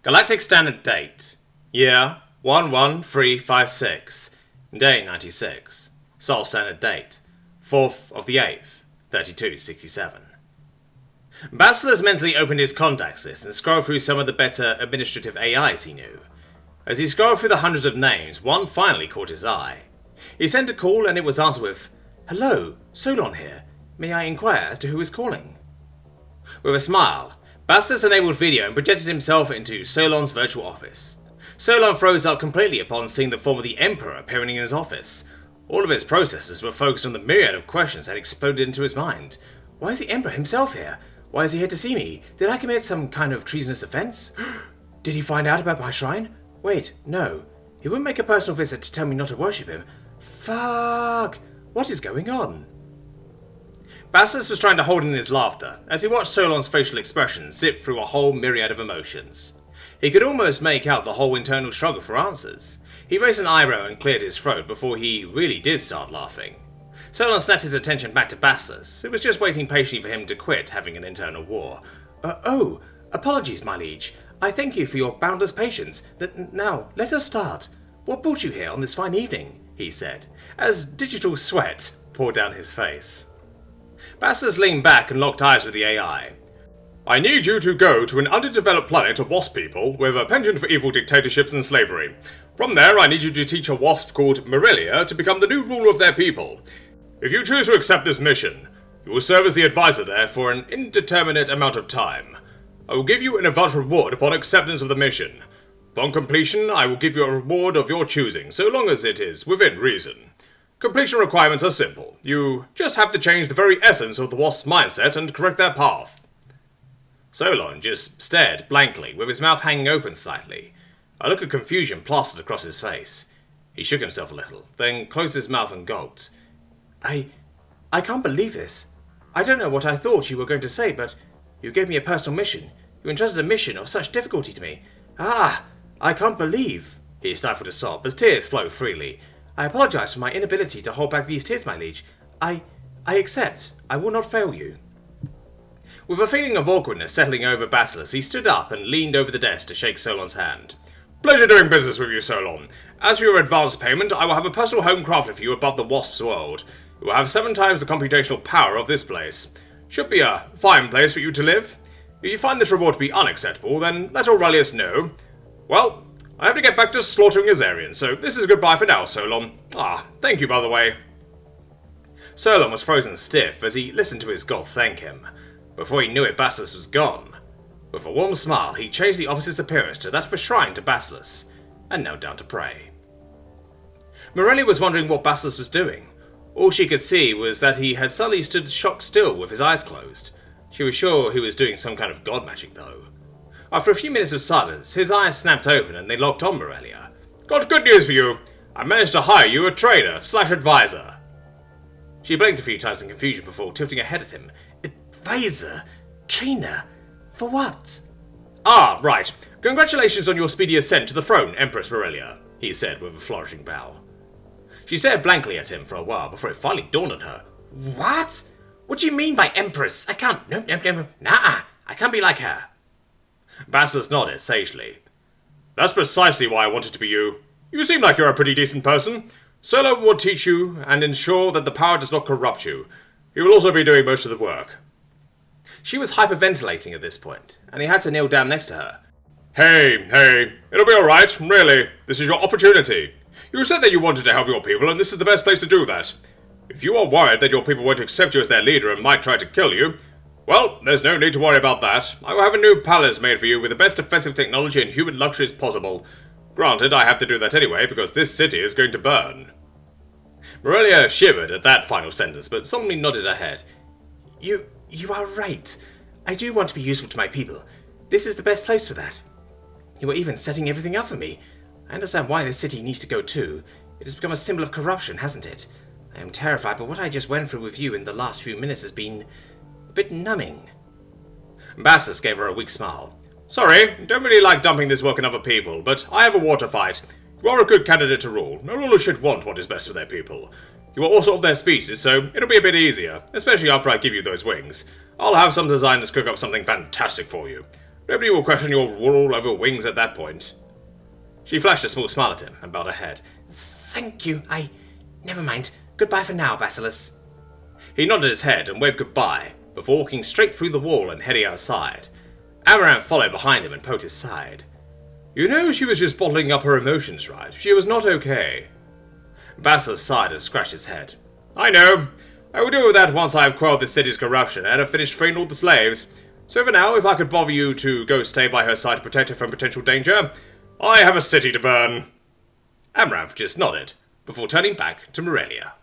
Galactic Standard Date. Year 11356. Day 96. Sol Standard Date. 4th of the 8th, 3267. Basilisk mentally opened his contacts list and scrolled through some of the better administrative AIs he knew. As he scrolled through the hundreds of names, one finally caught his eye. He sent a call and it was answered with, "Hello, Solon here. May I inquire as to who is calling?" With a smile, Basilisk enabled video and projected himself into Solon's virtual office. Solon froze up completely upon seeing the form of the Emperor appearing in his office. All of his processes were focused on the myriad of questions that exploded into his mind. Why is the Emperor himself here? Why is he here to see me? Did I commit some kind of treasonous offense? Did he find out about my shrine? Wait, no. He wouldn't make a personal visit to tell me not to worship him. Fuck! What is going on? Basilisk was trying to hold in his laughter as he watched Solon's facial expressions zip through a whole myriad of emotions. He could almost make out the whole internal struggle for answers. He raised an eyebrow and cleared his throat before he really did start laughing. Solon snapped his attention back to Basilisk, who was just waiting patiently for him to quit having an internal war. Apologies, my liege. I thank you for your boundless patience. Now, let us start. What brought you here on this fine evening? He said, as digital sweat poured down his face. Basilisk leaned back and locked eyes with the AI. I need you to go to an underdeveloped planet of wasp people with a penchant for evil dictatorships and slavery. From there, I need you to teach a wasp called Morelia to become the new ruler of their people. If you choose to accept this mission, you will serve as the advisor there for an indeterminate amount of time. I will give you an advance reward upon acceptance of the mission. Upon completion, I will give you a reward of your choosing, so long as it is within reason. Completion requirements are simple. You just have to change the very essence of the wasp's mindset and correct their path. Solon just stared blankly, with his mouth hanging open slightly. A look of confusion plastered across his face. He shook himself a little, then closed his mouth and gulped. I can't believe this. I don't know what I thought you were going to say, but you gave me a personal mission. You entrusted a mission of such difficulty to me. I can't believe. He stifled a sob as tears flowed freely. I apologize for my inability to hold back these tears, my liege. I accept. I will not fail you. With a feeling of awkwardness settling over Basilisk, he stood up and leaned over the desk to shake Solon's hand. Pleasure doing business with you, Solon. As for your advance payment, I will have a personal home crafted for you above the wasp's world. You will have 7 times the computational power of this place. Should be a fine place for you to live. If you find this reward to be unacceptable, then let Aurelius know. Well, I have to get back to slaughtering Azarians, so this is goodbye for now, Solon. Thank you, by the way. Solon was frozen stiff as he listened to his god thank him. Before he knew it, Basilisk was gone. With a warm smile, he changed the officer's appearance to that of a shrine to Basilisk, and knelt down to pray. Morelia was wondering what Basilisk was doing. All she could see was that he had suddenly stood shocked still with his eyes closed. She was sure he was doing some kind of god magic, though. After a few minutes of silence, his eyes snapped open and they locked on Morelia. Got good news for you. I managed to hire you a trader/advisor. She blinked a few times in confusion before tilting her head at him. Advisor? Trainer? For what? Right. Congratulations on your speedy ascent to the throne, Empress Morelia, he said with a flourishing bow. She stared blankly at him for a while before it finally dawned on her. What? What do you mean by Empress? I can't. No. Nah, I can't be like her. Basilisk nodded sagely. That's precisely why I wanted to be you. You seem like you're a pretty decent person. Solon will teach you and ensure that the power does not corrupt you. He will also be doing most of the work. She was hyperventilating at this point, and he had to kneel down next to her. Hey, it'll be alright, really. This is your opportunity. You said that you wanted to help your people, and this is the best place to do that. If you are worried that your people won't accept you as their leader and might try to kill you, well, there's no need to worry about that. I will have a new palace made for you with the best defensive technology and human luxuries possible. Granted, I have to do that anyway, because this city is going to burn. Morelia shivered at that final sentence, but suddenly nodded her head. You are right. I do want to be useful to my people. This is the best place for that. You are even setting everything up for me. I understand why this city needs to go too. It has become a symbol of corruption, hasn't it? I am terrified, but what I just went through with you in the last few minutes has been a bit numbing. Basilisk gave her a weak smile. Sorry, don't really like dumping this work on other people, but I have a war to fight. You are a good candidate to rule. No ruler should want what is best for their people. You are also of their species, so it'll be a bit easier, especially after I give you those wings. I'll have some designers cook up something fantastic for you. Nobody will question your rule over wings at that point. She flashed a small smile at him and bowed her head. Thank you, never mind. Goodbye for now, Basilis. He nodded his head and waved goodbye, before walking straight through the wall and heading outside. Amaranth followed behind him and poked his side. You know, she was just bottling up her emotions, right? She was not okay. Basilis sighed and scratched his head. I know. I will deal with that once I have quelled this city's corruption and have finished freeing all the slaves. So for now, if I could bother you to go stay by her side to protect her from potential danger, I have a city to burn. Amaranth just nodded, before turning back to Morelia.